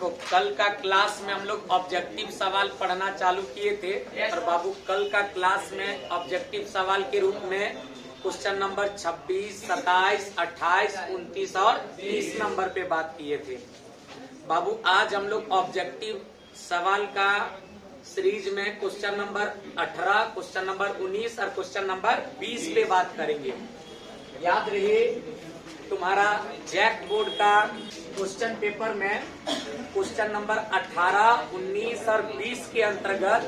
देखो कल का क्लास में हम लोग ऑब्जेक्टिव सवाल पढ़ना चालू किए थे और बाबू कल का क्लास में ऑब्जेक्टिव सवाल के रूप में क्वेश्चन नंबर 26, 27, 28, 29 और 30 नंबर पे बात किए थे। बाबू आज हम लोग ऑब्जेक्टिव सवाल का सीरीज में क्वेश्चन नंबर 18, क्वेश्चन नंबर 19 और क्वेश्चन नंबर 20 पे बात करेंगे। याद रहे तुम्हारा जैक बोर्ड का क्वेश्चन पेपर में क्वेश्चन नंबर 18, 19 और 20 के अंतर्गत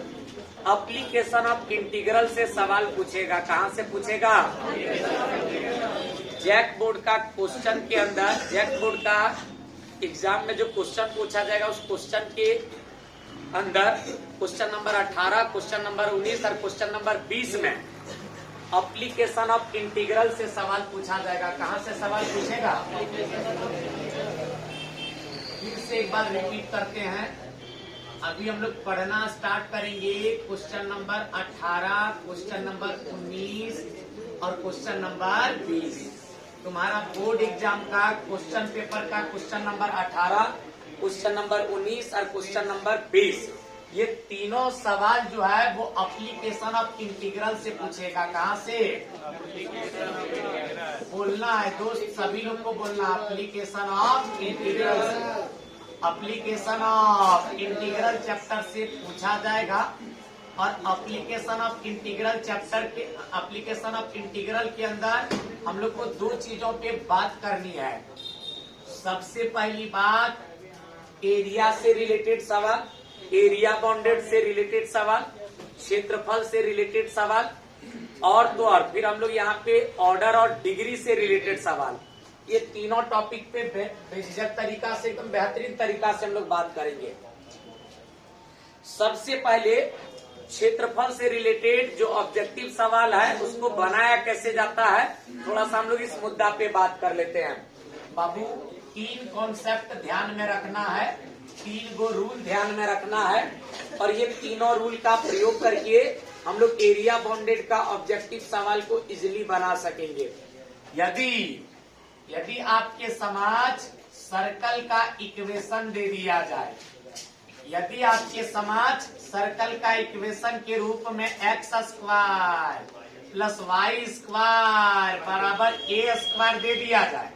एप्लीकेशन ऑफ इंटीग्रल से सवाल पूछेगा। कहाँ से पूछेगा? जैक बोर्ड का क्वेश्चन के अंदर, जैक बोर्ड का एग्जाम में जो क्वेश्चन पूछा जाएगा उस क्वेश्चन के अंदर क्वेश्चन नंबर 18, क्वेश्चन नंबर 19 और क्वेश्चन नंबर 20 में एप्लीकेशन ऑफ इंटीग्रल से सवाल पूछा जाएगा। कहाँ से सवाल पूछेगा? फिर से एक बार रिपीट करते हैं। अभी हम लोग पढ़ना स्टार्ट करेंगे क्वेश्चन नंबर 18, क्वेश्चन नंबर 19 और क्वेश्चन नंबर 20। तुम्हारा बोर्ड एग्जाम का क्वेश्चन पेपर का क्वेश्चन नंबर 18, क्वेश्चन नंबर 19 और क्वेश्चन नंबर 20, ये तीनों सवाल जो है वो एप्लीकेशन ऑफ इंटीग्रल से पूछेगा। कहाँ से? बोलना है दोस्त, सभी लोग को बोलना application of integral. Application of integral chapter से पूछा जाएगा और एप्लीकेशन ऑफ इंटीग्रल चैप्टर के एप्लीकेशन ऑफ इंटीग्रल के अंदर हम लोग को दो चीजों पे बात करनी है। सबसे पहली बात एरिया से रिलेटेड सवाल, एरिया बाउंडेड से रिलेटेड सवाल, क्षेत्रफल से रिलेटेड सवाल और तो और फिर हम लोग यहाँ पे ऑर्डर और डिग्री से रिलेटेड सवाल। ये तीनों टॉपिक पे बेझिझक तरीका से, एकदम बेहतरीन तरीका से हम लोग बात करेंगे। सबसे पहले क्षेत्रफल से रिलेटेड जो ऑब्जेक्टिव सवाल है उसको बनाया कैसे जाता है, थोड़ा सा हम लोग इस मुद्दा पे बात कर लेते हैं। बाबू तीन कॉन्सेप्ट ध्यान में रखना है, तीन गो रूल ध्यान में रखना है और ये तीनों रूल का प्रयोग करके हम लोग एरिया बाउंडेड का ऑब्जेक्टिव सवाल को इजीली बना सकेंगे। यदि आपके समाज सर्कल का इक्वेशन दे दिया जाए, यदि आपके समाज सर्कल का इक्वेशन के रूप में x square plus y square बराबर ए स्क्वायर दे दिया जाए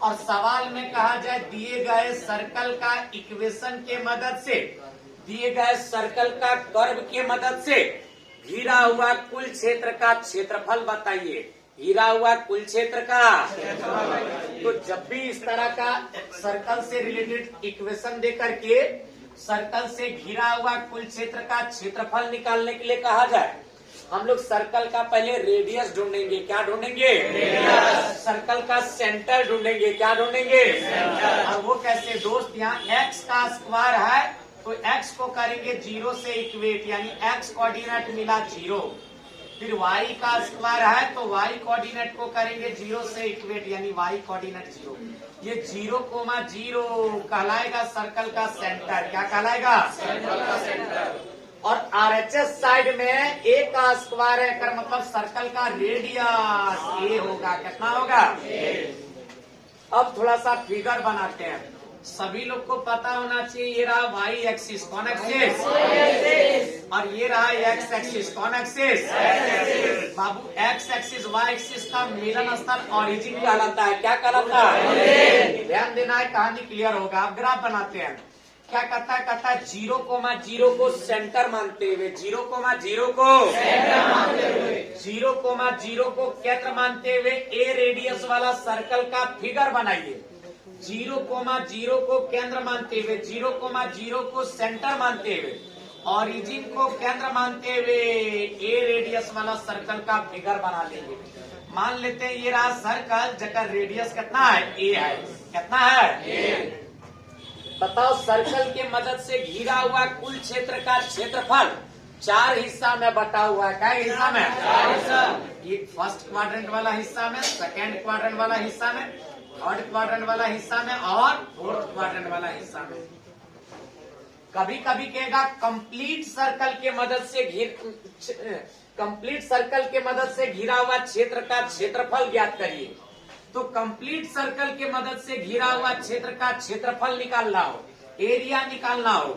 और सवाल में कहा जाए दिए गए सर्कल का इक्वेशन के मदद से, दिए गए सर्कल का कर्व के मदद से घिरा हुआ कुल क्षेत्र का क्षेत्रफल बताइए। घिरा हुआ कुल क्षेत्र का, तो जब भी इस तरह का सर्कल से रिलेटेड इक्वेशन दे करके सर्कल से घिरा हुआ कुल क्षेत्र का क्षेत्रफल निकालने के लिए कहा जाए, हम लोग सर्कल का पहले रेडियस ढूंढेंगे। क्या ढूंढेंगे? सर्कल का सेंटर ढूंढेंगे। क्या ढूंढेंगे? और वो कैसे दोस्त? यहाँ एक्स का स्क्वायर है तो एक्स को करेंगे 0 से इक्वेट, यानी एक्स कोऑर्डिनेट मिला 0। फिर वाई का स्क्वायर है तो वाई कोऑर्डिनेट को करेंगे 0 से इक्वेट, यानी वाई कोऑर्डिनेट 0। ये 0,0 कहलाएगा सर्कल का सेंटर। क्या कहलाएगा? सर्कल का सेंटर। और आरएचएस साइड में ए का स्क्वायर है कर मतलब सर्कल का रेडियस ए होगा। कितना होगा? अब थोड़ा सा फिगर बनाते हैं। सभी लोग को पता होना चाहिए ये रहा वाई एक्सिस, कौन एक्सिस? और ये रहा एक्स एक्सिस, कौन एक्सिस? बाबू एक्स एक्सिस वाई एक्सिस का मिलन स्थल ओरिजिन कहलाता है। क्या कहलाता है? ध्यान देना है, कहानी क्लियर होगा। अब ग्राफ बनाते हैं। क्या कहता है? 0,0 को सेंटर मानते हुए, 0,0 को केंद्र मानते हुए ए रेडियस वाला सर्कल का फिगर बनाइए। 0,0 को केंद्र मानते हुए, 0,0 को सेंटर मानते हुए, ओरिजिन को केंद्र मानते हुए ए रेडियस वाला सर्कल का फिगर बना लेंगे। मान लेते हैं ये रहा सर्कल जगह रेडियस कितना है? ए है। कितना है? बताओ सर्कल के मदद से घिरा हुआ कुल क्षेत्र का क्षेत्रफल 4 हिस्सा में बटा हुआ है। क्या हिस्सा में? 4 हिस्सा। ये फर्स्ट क्वाड्रेंट वाला हिस्सा में, सेकेंड क्वाड्रेंट वाला हिस्सा में, थर्ड क्वाड्रेंट वाला हिस्सा में और फोर्थ क्वाड्रेंट वाला हिस्सा में। कभी कभी कहेगा कंप्लीट सर्कल के मदद से घिरा हुआ क्षेत्र का क्षेत्रफल ज्ञात करिए। तो कंप्लीट सर्कल के मदद से घिरा हुआ क्षेत्र का क्षेत्रफल निकालना हो, एरिया निकालना हो,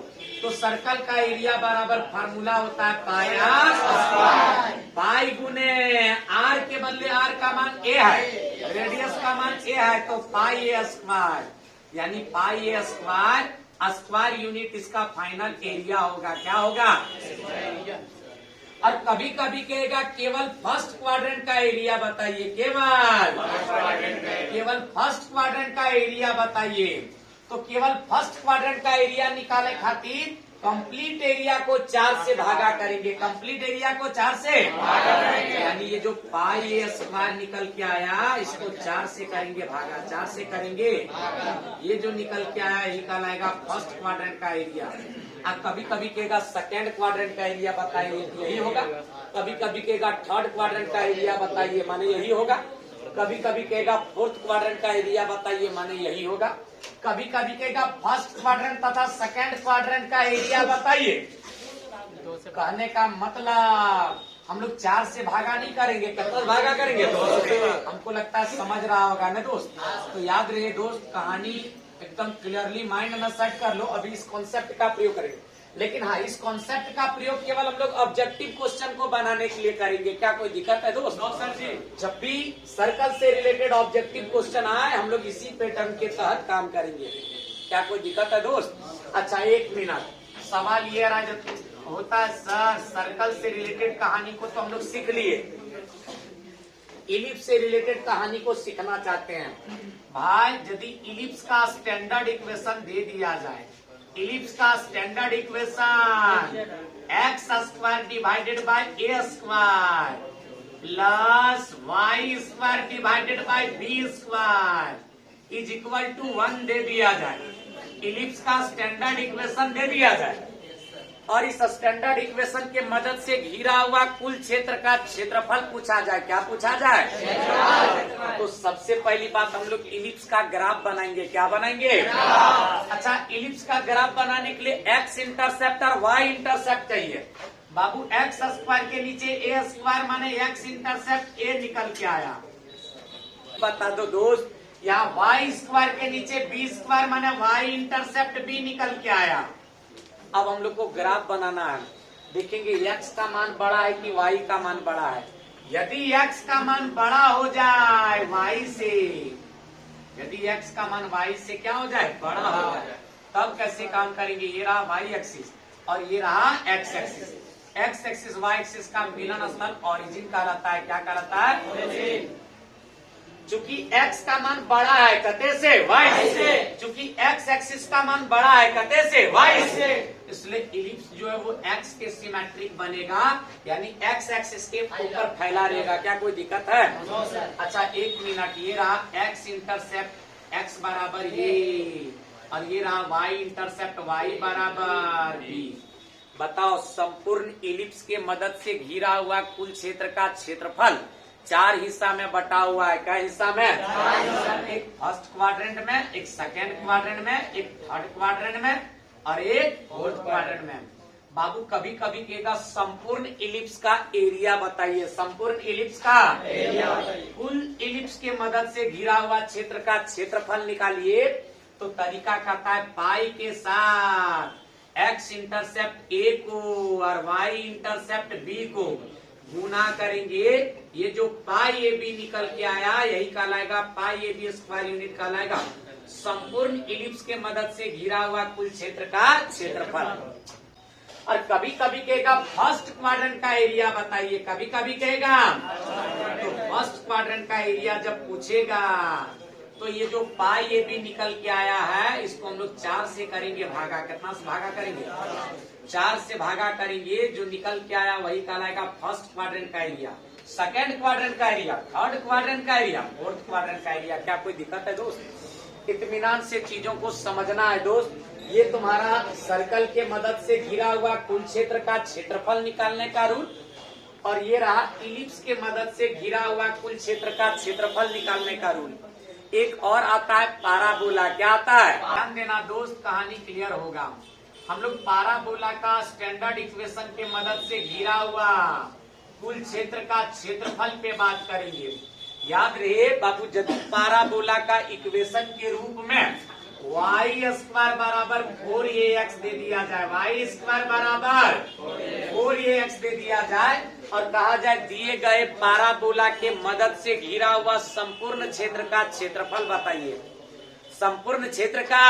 तो सर्कल का एरिया बराबर फार्मूला होता है पाई आर स्क्वायर। पाई गुने आर के बदले आर का मान ए है, रेडियस का मान ए है, तो पाई ए स्क्वायर, यानी पाई ए स्क्वायर स्क्वायर यूनिट इसका फाइनल एरिया होगा। क्या होगा? और कभी कभी कहेगा केवल फर्स्ट क्वाड्रेंट का एरिया बताइए, केवल फर्स्ट क्वाड्रेंट का एरिया बताइए। तो केवल फर्स्ट क्वाड्रेंट का एरिया निकाले खातिर कंप्लीट एरिया को 4 से भागा करेंगे, कंप्लीट एरिया को 4 से भागा करेंगे, यानी ये जो पाई ए स्क्वायर निकल के आया इसको 4 से करेंगे भागा, 4 से करेंगे, ये जो निकल के आया यही कहलाएगा फर्स्ट क्वाड्रेंट का एरिया। अब कभी कभी कहेगा सेकेंड क्वाड्रेंट का एरिया बताइए, यही होगा। कभी कभी कहेगा थर्ड क्वाड्रेंट का एरिया बताइए, माने यही होगा। कभी कभी कहेगा फोर्थ क्वाड्रेंट का एरिया बताइए, माने यही होगा। कभी कभी कहेगा फर्स्ट क्वाड्रेंट तथा सेकेंड क्वाड्रेंट का एरिया बताइए। कहने का मतलब हम लोग 4 से भागा नहीं करेंगे, कितना भागा करेंगे? 2 से। हमको लगता है समझ रहा होगा ना दोस्त। तो याद रहे दोस्त, कहानी एकदम क्लियरली माइंड में सेट कर लो। अभी इस कॉन्सेप्ट का प्रयोग करेंगे, लेकिन हाँ इस कॉन्सेप्ट का प्रयोग केवल हम लोग ऑब्जेक्टिव क्वेश्चन को बनाने के लिए करेंगे। क्या कोई दिक्कत है दोस्त? सर जी, जब भी सर्कल से रिलेटेड ऑब्जेक्टिव क्वेश्चन आए हम लोग इसी पैटर्न के तहत काम करेंगे। क्या कोई दिक्कत है दोस्त? अच्छा 1 मिनट, सवाल ये रहा जब होता है सर सर्कल से रिलेटेड कहानी को तो हम लोग सीख लिए, इलिप्स से रिलेटेड कहानी को सीखना चाहते हैं भाई। यदि इलिप्स का स्टैंडर्ड इक्वेशन दे दिया जाए, इलिप्स का standard equation x square divided by a square plus y square divided by b square is equal to 1 दे दिया जाए, इलिप्स का स्टैंडर्ड इक्वेशन दे दिया जाए और इस स्टैंडर्ड इक्वेशन के मदद से घिरा हुआ कुल क्षेत्र का क्षेत्रफल पूछा जाए। क्या पूछा जाए? तो सबसे पहली बात हम लोग इलिप्स का ग्राफ बनाएंगे। क्या बनाएंगे? अच्छा इलिप्स का ग्राफ बनाने के लिए एक्स इंटरसेप्ट और वाई इंटरसेप्ट चाहिए। बाबू एक्स स्क्वायर के नीचे ए स्क्वायर माने एक्स इंटरसेप्ट ए निकल के आया। बता दो दोस्त, यहाँ वाई स्क्वायर के नीचे बी स्क्वायर माने वाई इंटरसेप्ट बी निकल के आया। अब हम लोग को ग्राफ बनाना है, देखेंगे x का मान बड़ा है कि y का मान बड़ा है। यदि x का मान बड़ा हो जाए y से, यदि x का मान y से क्या हो जाए? बड़ा हो जाए, तब कैसे काम करेंगे? ये रहा y एक्सिस और ये रहा x axis. x axis y axis का मिलन स्थल ओरिजिन कहलाता है। क्या कहलाता है? ओरिजिन। चूंकि x का मान बड़ा है कते से? y से। चूंकि x एक्सिस का मान बड़ा है कते से? y से, इसलिए इलिप्स जो है वो x के सिमेट्रिक बनेगा, यानी x एक्सिस के ऊपर फैला रहेगा। क्या कोई दिक्कत है? अच्छा 1 मिनट, ये रहा x इंटरसेप्ट x बराबर ये और ये रहा y इंटरसेप्ट y बराबर b। बताओ संपूर्ण इलिप्स के मदद से घिरा हुआ कुल क्षेत्र का क्षेत्रफल 4 हिस्सा में बटा हुआ है। क्या हिस्सा में? एक फर्स्ट क्वाड्रेंट में, एक सेकेंड क्वाड्रेंट में, एक थर्ड क्वाड्रेंट में और एक फोर्थ क्वाड्रेंट में। बाबू कभी कभी कहेगा संपूर्ण इलिप्स का एरिया बताइए, संपूर्ण इलिप्स का एरिया बताइए। कुल इलिप्स के मदद से घिरा हुआ क्षेत्र का क्षेत्रफल निकालिए। तो तरीका कहता है पाई के साथ एक्स इंटरसेप्ट ए को और वाई इंटरसेप्ट बी को गुना करेंगे। ये जो पाई ए बी निकल के आया यही कहलाएगा पाई ए बी स्क्वायर यूनिट कहलाएगा संपूर्ण इलिप्स के मदद से घिरा हुआ कुल क्षेत्र का क्षेत्रफल। और कभी कभी कहेगा फर्स्ट क्वाड्रेंट का एरिया बताइए, कभी कभी कहेगा। तो फर्स्ट क्वाड्रेंट का एरिया जब पूछेगा तो ये जो पाई ए बी निकल के आया है इसको हम लोग 4 से करेंगे भागा। कितना से भागा करेंगे? 4 से भागा करेंगे। जो निकल के आया वही कहलाएगा फर्स्ट क्वाड्रेंट का एरिया, सेकेंड क्वाड्रेंट का एरिया, थर्ड क्वाड्रेंट का एरिया, फोर्थ क्वाड्रेंट का एरिया। क्या कोई दिक्कत है दोस्त? इत्मीनान से चीजों को समझना है दोस्त। ये तुम्हारा सर्कल के मदद से घिरा हुआ कुल क्षेत्र का क्षेत्रफल निकालने का रूल और ये रहा इलिप्स के मदद से घिरा हुआ कुल क्षेत्र का क्षेत्रफल निकालने का रूल। एक और आता है पाराबोला। क्या आता है? ध्यान देना दोस्त, कहानी क्लियर होगा। हम लोग पाराबोला का स्टैंडर्ड इक्वेशन के मदद से घिरा हुआ कुल क्षेत्र का क्षेत्रफल पे बात करेंगे। याद रहे बाबू, यदि पाराबोला का इक्वेशन के रूप में वाई स्क्वायर बराबर 4ax दे दिया जाए, वाई स्क्वायर बराबर 4ax दे दिया जाए और कहा जाए दिए गए पाराबोला के मदद से घिरा हुआ संपूर्ण क्षेत्र का क्षेत्रफल बताइए। संपूर्ण क्षेत्र का,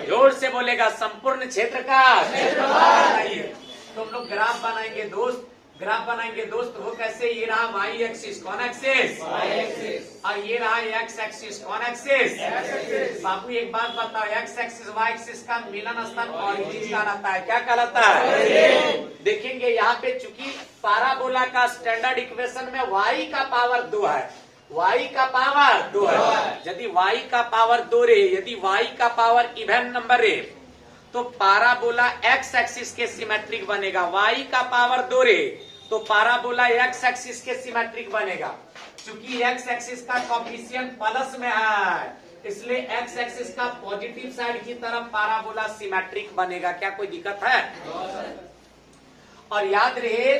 जोर से बोलेगा, संपूर्ण क्षेत्र का बताइए। तो हम लोग ग्राफ बनाएंगे दोस्त, ग्राफ बनाएंगे दोस्त। वो कैसे, ये रहा वाई एक्सिस कौन एक्सिस और ये रहा एक्स एक्सिस कौन एक्सिस। बाबू एक बात बताओ, एक्स एक्सिस वाई एक्सिस का मिलन स्थान ऑरिजिन कहलाता है। क्या कहलाता है? देखेंगे यहाँ पे चूंकि पाराबोला का स्टैंडर्ड इक्वेशन में वाई का पावर 2 है, वाई का पावर 2 है। यदि वाई का पावर 2 रहे, यदि वाई का पावर इवन नंबर रहे तो पाराबोला एक्स एक्सिस के सिमेट्रिक बनेगा। वाई का पावर 2 रहे तो पाराबोला एक्स एक्सिस के सिमेट्रिक बनेगा। चूंकि एक्स एक्सिस का कॉफिशिएंट प्लस में है इसलिए एक्स एक्सिस का पॉजिटिव साइड की तरफ पाराबोला सिमेट्रिक बनेगा। क्या कोई दिक्कत है? और याद रहे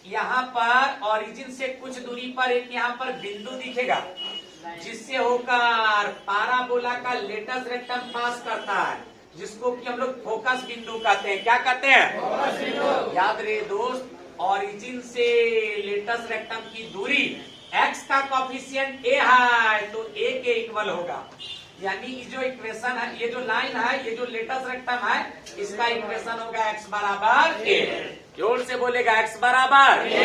यहाँ पर ऑरिजिन से कुछ दूरी पर एक यहाँ पर बिंदु दिखेगा जिससे होकर पाराबोला का लेटस रेक्टम पास करता है, जिसको कि हम लोग फोकस बिंदु कहते हैं। क्या कहते हैं? याद रहे दोस्त, ऑरिजिन से लेटस रेक्टम की दूरी x का कॉफिशिएंट a है तो a के इक्वल होगा। यानी ये जो इक्वेशन है, ये जो लाइन है, ये जो लेटस रेक्टम है, इसका इक्वेशन होगा x बराबर a। जोर से बोलेगा x बराबर a।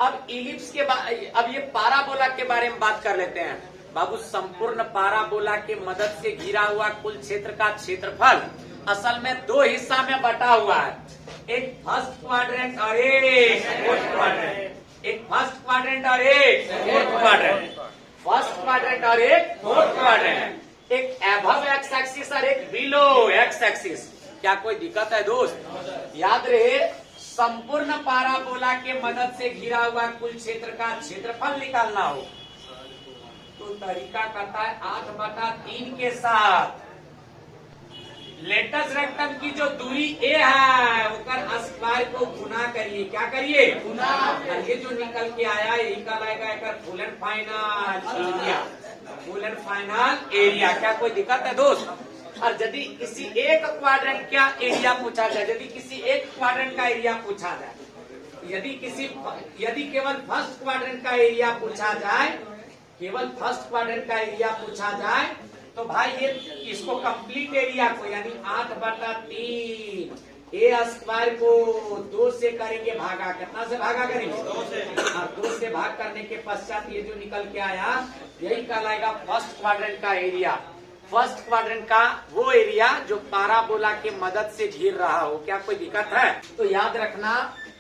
अब इलिप्स के अब ये पाराबोला के बारे में बात कर लेते हैं। बाबू, संपूर्ण पाराबोला के मदद से घिरा हुआ कुल क्षेत्र का क्षेत्रफल असल में 2 हिस्सा में बटा हुआ है, एक फर्स्ट क्वाड्रेंट और एक फोर्थ क्वाड्रेंट। एक फर्स्ट क्वाड्रेंट और एक फोर्थ क्वाड्रेंट, फर्स्ट क्वाड्रेंट और एक फोर्थ क्वाड्रेंट। एक अबव एक्स एक्सिस और एक बिलो एक्स एक्सिस। क्या कोई दिक्कत है दोस्त? याद रहे, संपूर्ण पाराबोला के मदद से घिरा हुआ कुल क्षेत्र का क्षेत्रफल निकालना हो तो तरीका करता है 8/3 के साथ लेटस रेक्टम की जो दूरी a है उसका स्क्वायर को गुना करिए। क्या करिए? गुना। ये जो निकल के आया यही कहलाएगा एक full and final area, full and final area. क्या कोई दिक्कत है दोस्त? और यदि किसी एक क्वाड्रेंट का एरिया पूछा जाए, यदि किसी एक क्वाड्रेंट का एरिया पूछा जाए, यदि केवल फर्स्ट क्वाड्रेंट का एरिया पूछा जाए, केवल फर्स्ट क्वाड्रेंट का एरिया पूछा जाए तो भाई ये इसको कंप्लीट एरिया को यानी 8/3 a स्क्वायर को 2 से करेंगे भागा। कितना से भागा करेंगे? 2 से। और 2 से भाग करने के पश्चात ये जो निकल के आया यही कहलाएगा फर्स्ट क्वाड्रेंट का एरिया। फर्स्ट क्वाड्रेंट का वो एरिया जो पाराबोला के मदद से घिर रहा हो। क्या कोई दिक्कत है? तो याद रखना,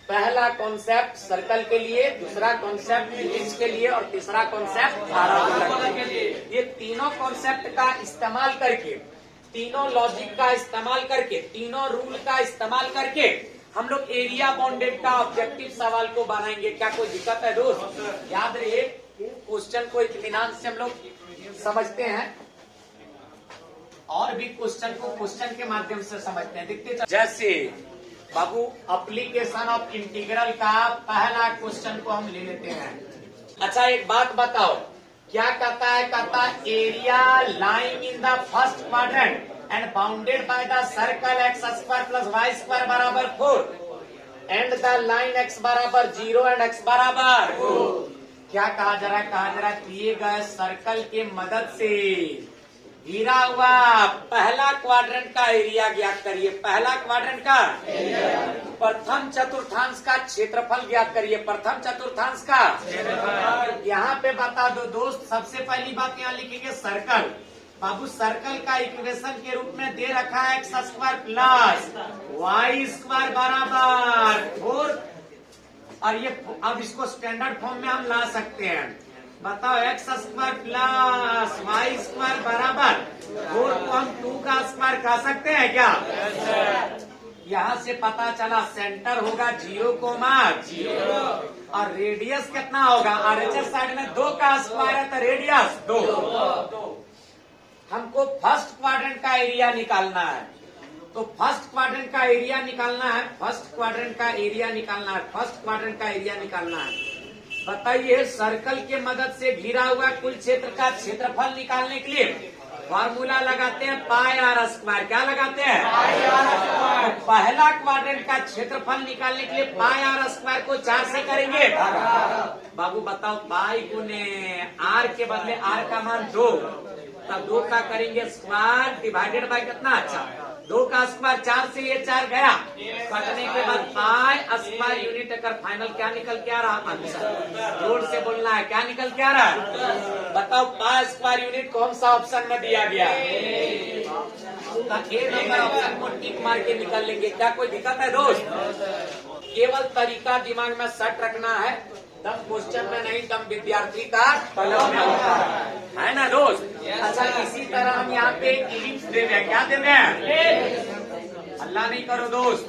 पहला कॉन्सेप्ट सर्कल के लिए, दूसरा कॉन्सेप्ट इलिप्स के लिए और तीसरा कॉन्सेप्ट पाराबोला के लिए। ये तीनों कॉन्सेप्ट का इस्तेमाल करके, तीनों लॉजिक का इस्तेमाल करके, तीनों रूल का इस्तेमाल करके हम लोग एरिया बाउंडेड का ऑब्जेक्टिव सवाल को बनाएंगे। क्या कोई दिक्कत है दोस्त? याद रहे, क्वेश्चन को इत्मीनान से हम लोग समझते हैं और भी क्वेश्चन को क्वेश्चन के माध्यम से समझते हैं। देखते जैसे बाबू, एप्लीकेशन ऑफ इंटीग्रल का पहला क्वेश्चन को हम ले लेते हैं। अच्छा एक बात बताओ, क्या कहता है? कहता है area lying in the first quadrant and bounded by the circle x square plus y square बराबर 4 एंड द लाइन एक्स बराबर 0 एंड एक्स बराबर 4। क्या कहा जा रहा है? कहा जा रहा है दिए गए सर्कल के मदद से घिरा हुआ पहला क्वाड्रेंट का एरिया ज्ञात करिए। पहला क्वाड्रेंट का प्रथम चतुर्थांश का क्षेत्रफल ज्ञात करिए। प्रथम चतुर्थांश का यहाँ पे बता दो दोस्त, सबसे पहली बात यहाँ लिखेंगे सर्कल। बाबू, सर्कल का इक्वेशन के रूप में दे रखा है x square plus y square बराबर 4। और ये अब इसको स्टैंडर्ड फॉर्म में हम ला सकते हैं। बताओ, x square plus y square बराबर 4 को हम 2 का स्क्वायर कह सकते हैं क्या? यहाँ से पता चला सेंटर होगा 0,0 और रेडियस कितना होगा? आरएचएस साइड में 2 का स्क्वायर है तो रेडियस 2। हमको फर्स्ट क्वाड्रेंट का एरिया निकालना है, तो फर्स्ट क्वाड्रेंट का एरिया निकालना है, फर्स्ट क्वाड्रेंट का एरिया निकालना है, फर्स्ट क्वाड्रेंट का एरिया निकालना है। बताइए, सर्कल के मदद से घिरा हुआ कुल क्षेत्र का क्षेत्रफल निकालने के लिए फॉर्मूला लगाते हैं पाई आर स्क्वायर। क्या लगाते हैं? तो पहला क्वाड्रेंट का क्षेत्रफल निकालने के लिए पाई आर स्क्वायर को 4 से करेंगे। बाबू बताओ, पाई गुने आर के बदले आर का मान 2, तब 2 का करेंगे स्क्वायर डिवाइडेड बाय कितना? अच्छा, 2 का स्क्वायर 4 से ये 4 गया, कटने के बाद पाई स्क्वायर यूनिट अगर फाइनल क्या निकल के आ रहा? आंसर। जोर से बोलना है, क्या निकल के आ रहा है? बताओ, पाई स्क्वायर यूनिट कौन सा ऑप्शन में दिया गया? ए नंबर ऑप्शन को टिक मार के निकल लेंगे। क्या कोई दिक्कत है दोस्त? केवल तरीका दिमाग में सेट रखना है, दम क्वेश्चन में नहीं, दम विद्यार्थी का कलम में होता है ना दोस्त? अच्छा, इसी तरह हम यहाँ पे इलिप्स दे रहे हैं। क्या दे रहे हैं? अल्लाह नहीं करो दोस्त।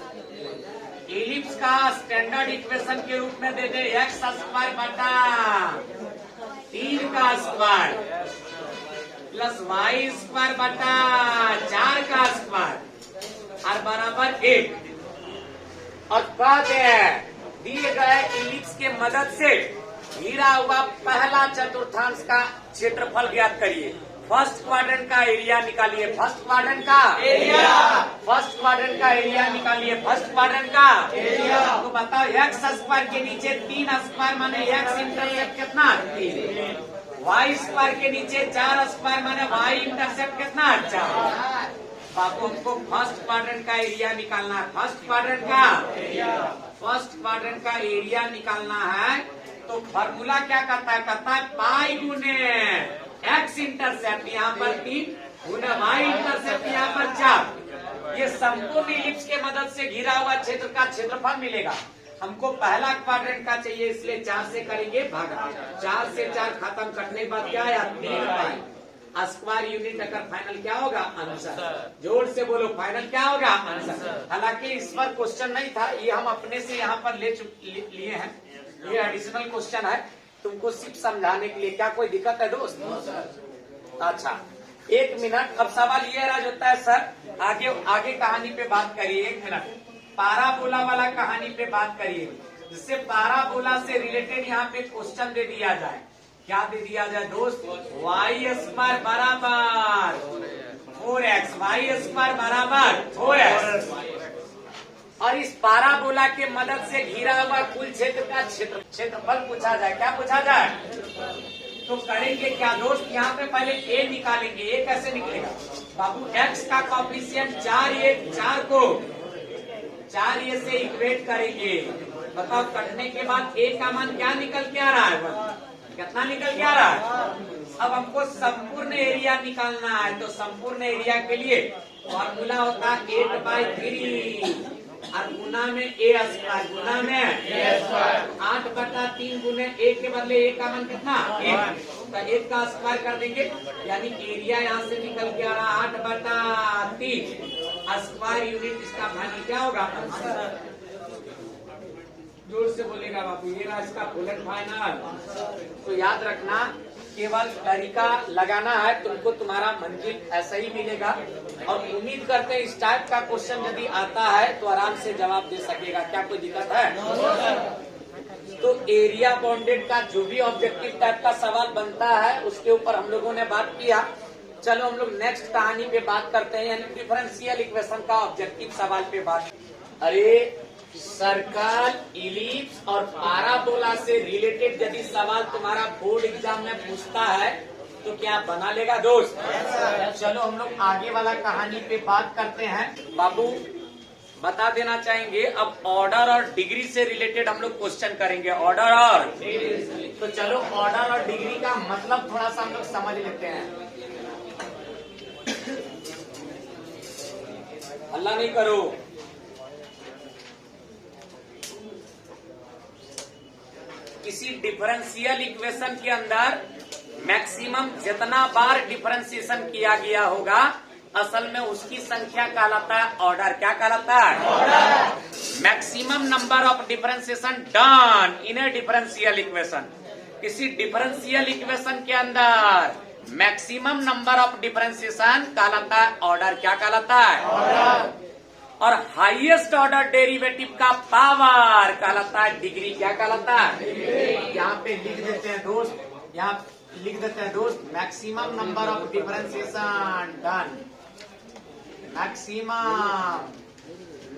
इलिप्स का स्टैंडर्ड इक्वेशन के रूप में दे दे एक्स स्क्वायर बटा 3 का स्क्वायर प्लस वाई स्क्वायर बटा 4 का स्क्वायर और बराबर 1। और कहते हैं दिए गए इलिप्स के मदद से घिरा हुआ पहला चतुर्थांश का क्षेत्रफल ज्ञात करिए। फर्स्ट क्वाड्रेंट का एरिया निकालिए। फर्स्ट क्वाड्रेंट का एरिया, फर्स्ट क्वाड्रेंट का एरिया निकालिए। फर्स्ट क्वाड्रेंट का एरिया तो बताओ, एक्स स्क्वायर के नीचे 3 स्क्वायर माने एक्स इंटरसेप्ट कितना? 3। वाई स्क्वायर के नीचे 4 स्क्वायर माने वाई इंटरसेप्ट कितना? 4। बाबू हमको फर्स्ट क्वाड्रेंट का एरिया निकालना है। फर्स्ट क्वाड्रेंट का एरिया, फर्स्ट क्वाड्रेंट का एरिया निकालना है तो फॉर्मूला क्या करता है? कहता है पाई गुने एक्स इंटरसेप्ट यहाँ पर 3 गुने वाई इंटरसेप्ट यहाँ पर 4। ये संपूर्ण इलिप्स के मदद से घिरा हुआ क्षेत्र का क्षेत्रफल मिलेगा। हमको पहला क्वाड्रेंट का चाहिए, इसलिए 4 से करेंगे भागा। 4 से 4 खत्म, कटने के बाद क्या आया? 3 पाई स्क्वायर यूनिट अगर फाइनल क्या होगा? आंसर। जोर से बोलो, फाइनल क्या होगा? आंसर। हालांकि इस पर क्वेश्चन नहीं था, ये हम अपने से यहाँ पर लिए हैं। ये एडिशनल क्वेश्चन है तुमको सिर्फ समझाने के लिए। क्या कोई दिक्कत है दोस्त? अच्छा, 1 मिनट। अब सवाल ये राज होता है, सर आगे कहानी पे बात करिए। 1 मिनट, पाराबोला वाला कहानी पे बात करिए, जिससे पाराबोला से रिलेटेड यहाँ पे क्वेश्चन दे दिया जाए। क्या दे दिया जाए दोस्त? वाई स्क्वायर बराबर 4x, वाई स्क्वायर बराबर 4x। और इस पाराबोला के मदद से घिरा हुआ कुल क्षेत्र का क्षेत्रफल पूछा जाए। क्या पूछा जाए? तो करेंगे क्या दोस्त? यहाँ पे पहले a निकालेंगे। a कैसे निकलेगा बाबू? x का कॉफिशिएंट 4 को 4a से इक्वेट करेंगे। बताओ, कटने के बाद a का मान क्या निकल के आ रहा है? कितना निकल के आ रहा है? अब हमको संपूर्ण एरिया निकालना है, तो संपूर्ण एरिया के लिए फॉर्मूला होता है 8/3 और गुना में ए स्क्वायर, गुना में 8/3 गुने 1 के बदले 1 का मान कितना? 1। तो 1 का स्क्वायर कर देंगे, यानी एरिया यहाँ से निकल के आ रहा 8/3 स्क्वायर यूनिट। इसका फाइनल क्या होगा? जोर से बोलेगा बाबू, ये ना इसका फुल एंड फाइनल। तो याद रखना, केवल तरीका लगाना है, तुमको तुम्हारा मंजिल ऐसा ही मिलेगा। और उम्मीद करते हैं इस टाइप का क्वेश्चन यदि आता है तो आराम से जवाब दे सकेगा। क्या कोई दिक्कत है? तो एरिया बाउंडेड का जो भी ऑब्जेक्टिव टाइप का सवाल बनता है उसके ऊपर हम लोगों ने बात किया। चलो हम लोग नेक्स्ट कहानी पे बात करते हैं, यानी डिफरेंशियल इक्वेशन का ऑब्जेक्टिव सवाल पे बात। अरे, सर्कल, इलिप्स और पाराबोला से रिलेटेड यदि सवाल तुम्हारा बोर्ड एग्जाम में पूछता है तो क्या बना लेगा दोस्त? चलो हम लोग आगे वाला कहानी पे बात करते हैं। बाबू बता देना चाहेंगे, अब ऑर्डर और डिग्री से रिलेटेड हम लोग क्वेश्चन करेंगे। ऑर्डर और तो चलो ऑर्डर और डिग्री का मतलब थोड़ा सा हम लोग समझ लेते हैं। अल्लाह नहीं करो, किसी डिफरेंशियल इक्वेशन के अंदर मैक्सिमम जितना बार डिफरेंशिएशन किया गया होगा असल में उसकी संख्या कहलाता है ऑर्डर। क्या कहलाता है? Order. Maximum number of differentiation done in A differential equation. किसी डिफरेंशियल इक्वेशन के अंदर मैक्सिमम नंबर ऑफ डिफरेंशिएशन कहलाता है ऑर्डर। क्या कहलाता है? ऑर्डर। और हाईएस्ट ऑर्डर डेरिवेटिव का पावर कहलाता है डिग्री। क्या कहलाता है? यहाँ पे लिख देते हैं दोस्त, यहाँ लिख देते हैं दोस्त, maximum number of differentiation done, maximum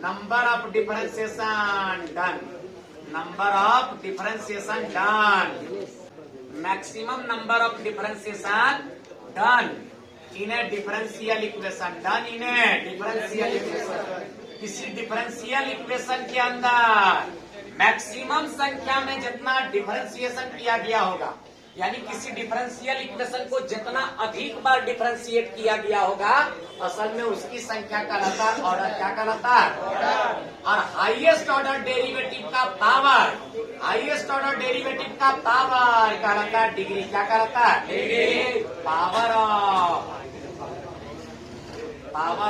number of differentiation done, number of differentiation done, maximum number of differentiation done in A differential equation, done in A differential equation. किसी डिफरेंशियल इक्वेशन के अंदर मैक्सिमम संख्या में जितना differentiation किया गया होगा, यानी किसी डिफरेंशियल इक्वेशन को जितना अधिक बार डिफरेंशिएट किया गया होगा, असल में उसकी संख्या कहलाता है ऑर्डर। क्या कहलाता है? और हाईएस्ट ऑर्डर डेरिवेटिव का पावर, हाईएस्ट ऑर्डर डेरिवेटिव का पावर कहलाता है डिग्री। क्या कहलाता है? Power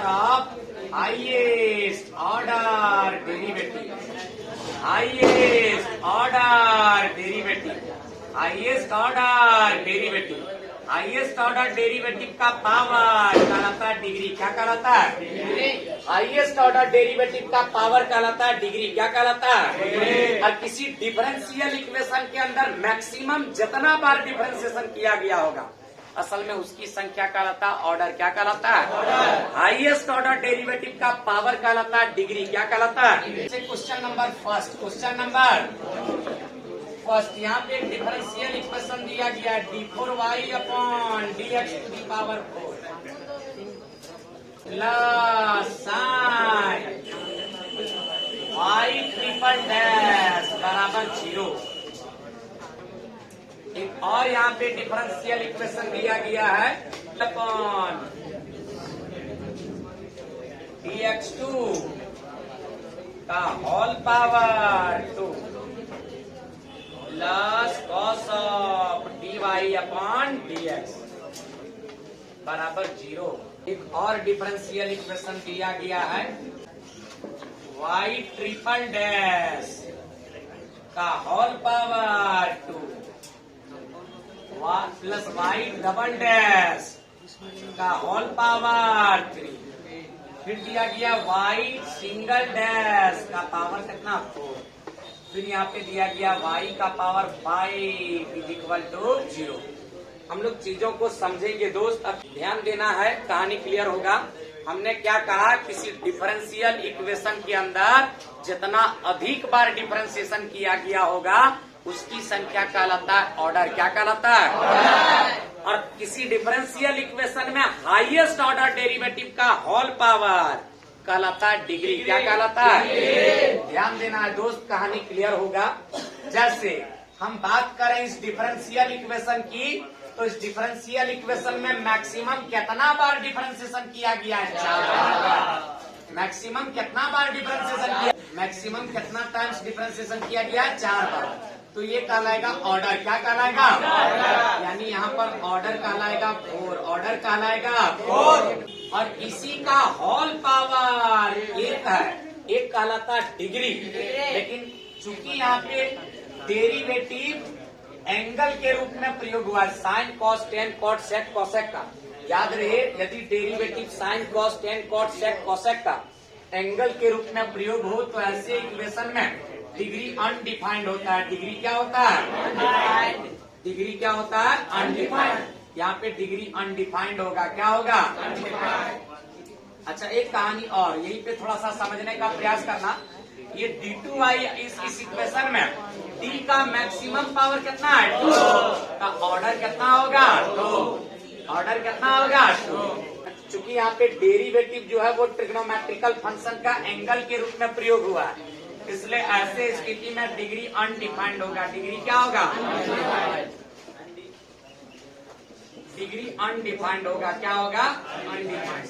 of highest order derivative, highest order derivative, highest order derivative, highest order derivative का पावर कहलाता है डिग्री। क्या कहलाता है? हाईएस्ट ऑर्डर डेरिवेटिव का पावर कहलाता है डिग्री। क्या कहलाता है? और किसी डिफरेंशियल इक्वेशन के अंदर मैक्सिमम जितना बार डिफरेंशिएशन किया गया होगा, असल में उसकी संख्या कहलाता है ऑर्डर। क्या कहलाता है? हाईएस्ट ऑर्डर डेरिवेटिव का पावर कहलाता है डिग्री। क्या कहलाता है? Question number first, question number first, यहाँ पे डिफरेंशियल इक्वेशन दिया गया है d4y upon dx to the power 4 plus sine y triple dash बराबर 0। एक और यहाँ पे डिफरेंशियल इक्वेशन दिया गया है अपॉन dx2 का whole power 2 plus cos of dy upon dx बराबर 0। एक और डिफरेंशियल इक्वेशन दिया गया है y ट्रिपल डैश का whole power 2 plus y double dash का होल पावर 3। फिर दिया गया y सिंगल डैश का पावर कितना 4। फिर यहाँ पे दिया गया y का पावर 5 इज इक्वल टू 0। हम लोग चीजों को समझेंगे दोस्त, अब ध्यान देना है, कहानी क्लियर होगा। हमने क्या कहा? किसी डिफरेंशियल इक्वेशन के अंदर जितना अधिक बार डिफरेंशिएशन किया गया होगा, उसकी संख्या कहलाता है ऑर्डर। क्या कहलाता है? और किसी डिफरेंशियल इक्वेशन में हाईएस्ट ऑर्डर डेरिवेटिव का होल पावर कहलाता है डिग्री। क्या कहलाता है? ध्यान देना है दोस्त, कहानी क्लियर होगा। जैसे हम बात करें इस डिफरेंशियल इक्वेशन की, तो इस डिफरेंशियल इक्वेशन में मैक्सिमम कितना बार डिफरेंशिएशन किया गया है? 4 बार। मैक्सिमम कितना बार डिफरेंशिएशन किया? मैक्सिमम कितना टाइम्स डिफरेंशिएशन किया गया है? 4 बार। तो ये कहलाएगा ऑर्डर। क्या कहलाएगा? यानी यहाँ पर ऑर्डर कहलाएगा 4, ऑर्डर कहलाएगा 4। और इसी का होल पावर 1 है, एक कहलाता है डिग्री। लेकिन चूंकि यहाँ पे डेरिवेटिव एंगल के रूप में प्रयोग हुआ है, sine cos tan cot sec cosec का, याद रहे, यदि derivative sine cos tan cot sec cosec का एंगल के रूप में प्रयोग हो, तो ऐसे इक्वेशन में डिग्री अनडिफाइंड होता है। डिग्री क्या होता है? डिग्री क्या होता है? अनडिफाइंड। यहाँ पे डिग्री अनडिफाइंड होगा। क्या होगा? अच्छा, एक कहानी और यहीं पे थोड़ा सा समझने का प्रयास करना। ये d2y इस इक्वेशन में d का मैक्सिमम पावर कितना है? 2 का ऑर्डर कितना होगा? 2। ऑर्डर कितना होगा? 2। चूंकि यहाँ पे डेरिवेटिव जो है वो ट्रिग्नोमेट्रिकल फंक्शन का एंगल के रूप में प्रयोग हुआ है, इसलिए ऐसे स्थिति में डिग्री अनडिफाइंड होगा। डिग्री क्या होगा? डिग्री अनडिफाइंड होगा। क्या होगा? अनडिफाइंड।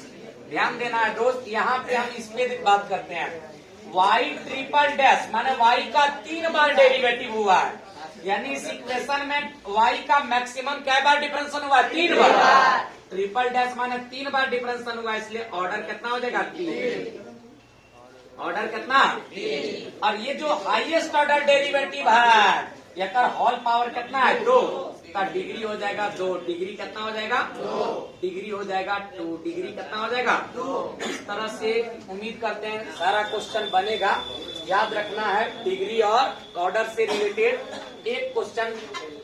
ध्यान देना है दोस्त, यहाँ पे हम इस पे बात करते हैं। y ट्रिपल डैश माने y का 3 बार डेरिवेटिव हुआ है, यानी इस इक्वेशन में y का मैक्सिमम क्या बार डिफरेंशिएशन हुआ? 3 बार। ट्रिपल डैश माने 3 बार डिफरेंशिएशन हुआ, इसलिए ऑर्डर कितना हो जाएगा? 3। ऑर्डर कितना? 3। और ये जो हाईएस्ट ऑर्डर डेरिवेटिव है, इसका होल पावर कितना है? 2। का डिग्री हो जाएगा 2, डिग्री कितना हो जाएगा 2, डिग्री हो जाएगा 2, डिग्री कितना हो जाएगा 2। इस तरह से उम्मीद करते हैं सारा क्वेश्चन बनेगा। याद रखना है डिग्री और ऑर्डर से रिलेटेड एक क्वेश्चन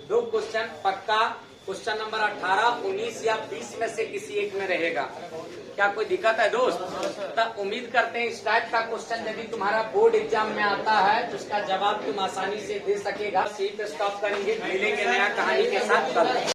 2 क्वेश्चन पक्का क्वेश्चन नंबर 18, 19 या 20 में से किसी एक में रहेगा। क्या कोई दिक्कत है दोस्त? तब उम्मीद करते हैं इस टाइप का क्वेश्चन यदि तुम्हारा बोर्ड एग्जाम में आता है तो उसका जवाब तुम आसानी से दे सकेगा। यहीं पे स्टॉप करेंगे, मिलेंगे नया कहानी के साथ कल।